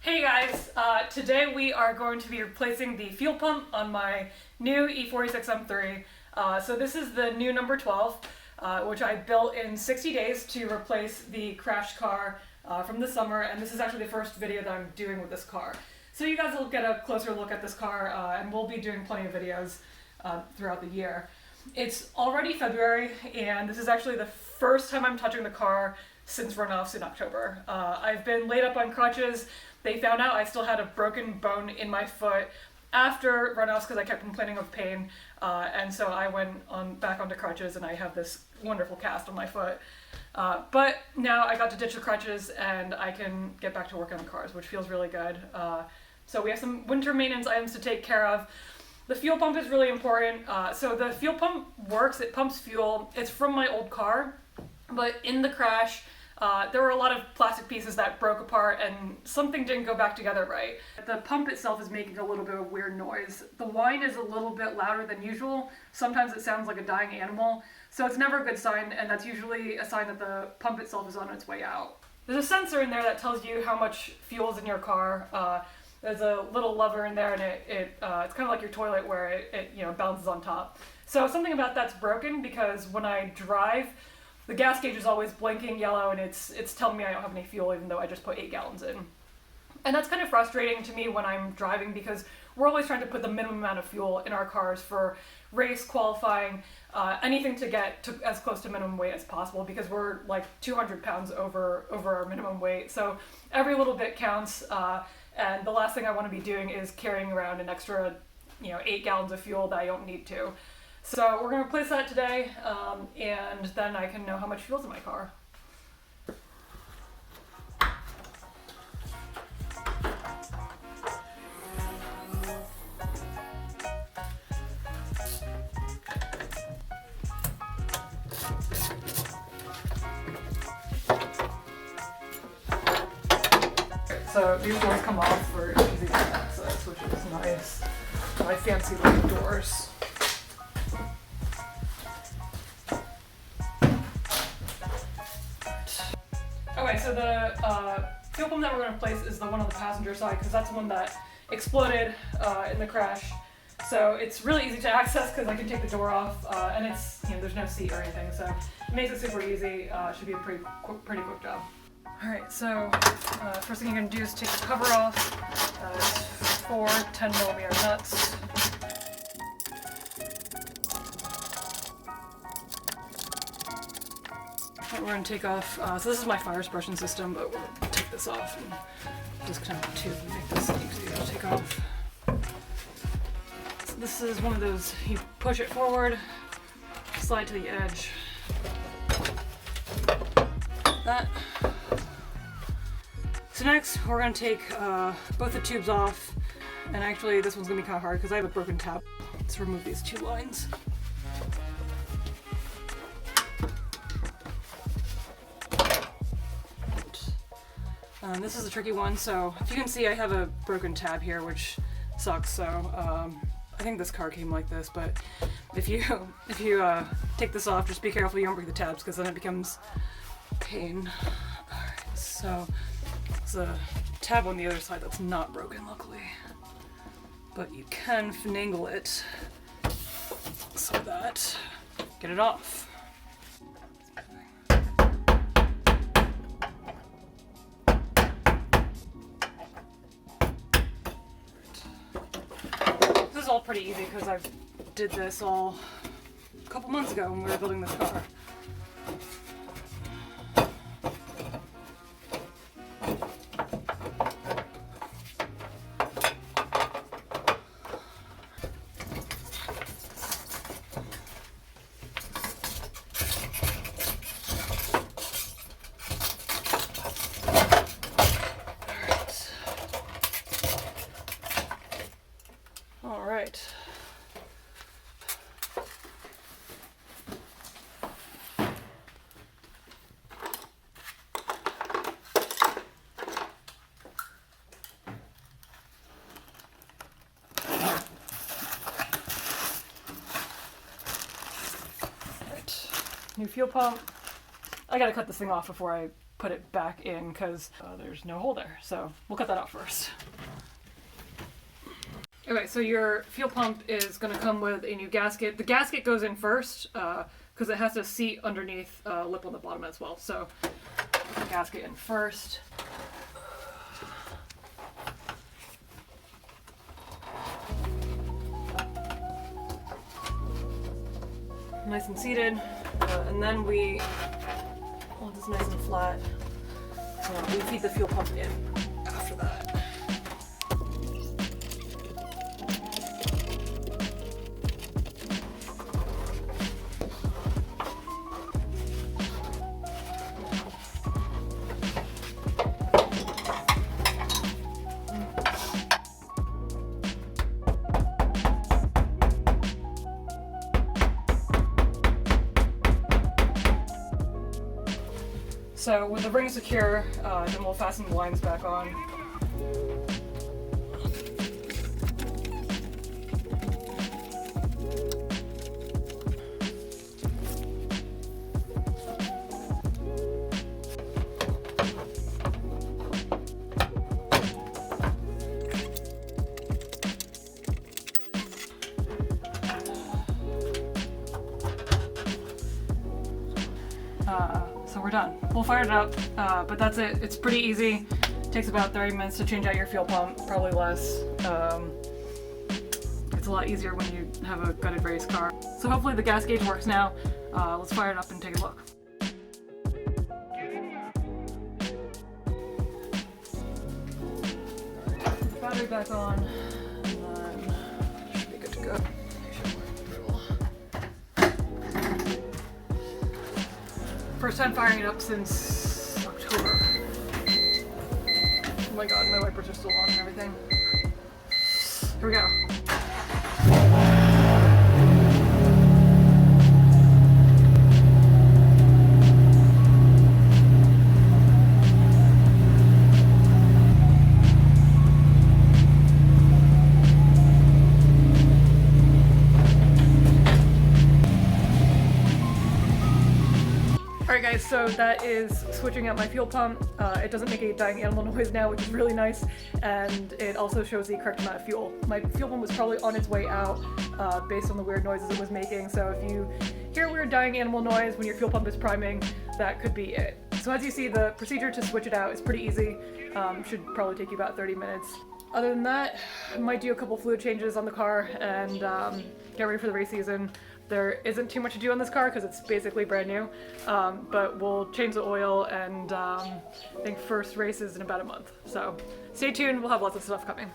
Hey guys, today we are going to be replacing the fuel pump on my new E46 M3. So this is the new number 12, which I built in 60 days to replace the crashed car from the summer, and this is actually the first video that I'm doing with this car. So you guys will get a closer look at this car, and we'll be doing plenty of videos throughout the year. It's already February, and this is actually the first time I'm touching the car since Runoffs in October. I've been laid up on crutches. They found out I still had a broken bone in my foot after Runoffs because I kept complaining of pain, and so I went back onto crutches, and I have this wonderful cast on my foot. But now I got to ditch the crutches and I can get back to work on the cars, which feels really good. So we have some winter maintenance items to take care of. The fuel pump is really important. So the fuel pump works, it pumps fuel. It's from my old car, but in the crash, there were a lot of plastic pieces that broke apart and something didn't go back together right. The pump itself is making a little bit of weird noise. The whine is a little bit louder than usual. Sometimes it sounds like a dying animal, so it's never a good sign, and that's usually a sign that the pump itself is on its way out. There's a sensor in there that tells you how much fuel is in your car. There's a little lever in there, and it's kind of like your toilet where it balances on top. So something about that's broken because when I drive, the gas gauge is always blinking yellow, and it's telling me I don't have any fuel even though I just put 8 gallons in. And that's kind of frustrating to me when I'm driving because we're always trying to put the minimum amount of fuel in our cars for race, qualifying, anything to get to as close to minimum weight as possible because we're like 200 pounds over our minimum weight. So every little bit counts, and the last thing I want to be doing is carrying around an extra 8 gallons of fuel that I don't need to. So we're going to replace that today, and then I can know how much fuel's in my car. So these doors come off for easy access, which is nice. My fancy little doors. Okay, so the fuel pump that we're going to replace is the one on the passenger side because that's the one that exploded in the crash. So it's really easy to access because I can take the door off, and it's there's no seat or anything, so it makes it super easy. Should be a pretty quick job. All right, so first thing you're going to do is take the cover off. It's 4 10mm nuts. We're going to take off, so this is my fire suppression system, but we're going to take this off and disconnect the tube and make this easier to take off. So this is one of those, you push it forward, slide to the edge. That. So next, we're going to take both the tubes off, and actually this one's going to be kind of hard because I have a broken tab. Let's remove these 2 lines. This is a tricky one, so if you can see I have a broken tab here, which sucks, so I think this car came like this, but if you take this off, just be careful you don't break the tabs because then it becomes a pain. Alright, so there's a tab on the other side that's not broken, luckily, but you can finagle it so that get it off. This is all pretty easy because I did this all a couple months ago when we were building this car. All right. New fuel pump. I gotta cut this thing off before I put put it back in because there's no hole there. So we'll cut that out first. Okay, so your fuel pump is going to come with a new gasket. The gasket goes in first because it has to seat underneath lip on the bottom as well. So put the gasket in first. Nice and seated, and then we hold this nice and flat. We feed the fuel pump in after that. So with the ring secure, then we'll fasten the lines back on. So we're done. We'll fire it up, but that's it. It's pretty easy. It takes about 30 minutes to change out your fuel pump, probably less. It's a lot easier when you have a gutted race car. So hopefully the gas gauge works now. Let's fire it up and take a look. Put the battery back on, and then should be good to go. First time firing it up since October. Oh my god, my wipers are still on and everything. Here we go. Alright guys, so that is switching out my fuel pump. It doesn't make a dying animal noise now, which is really nice, and it also shows the correct amount of fuel. My fuel pump was probably on its way out based on the weird noises it was making, so if you hear a weird dying animal noise when your fuel pump is priming, that could be it. So as you see, the procedure to switch it out is pretty easy. Should probably take you about 30 minutes. Other than that, I might do a couple fluid changes on the car and get ready for the race season. There isn't too much to do on this car because it's basically brand new, but we'll change the oil and I think first race is in about a month. So stay tuned, we'll have lots of stuff coming.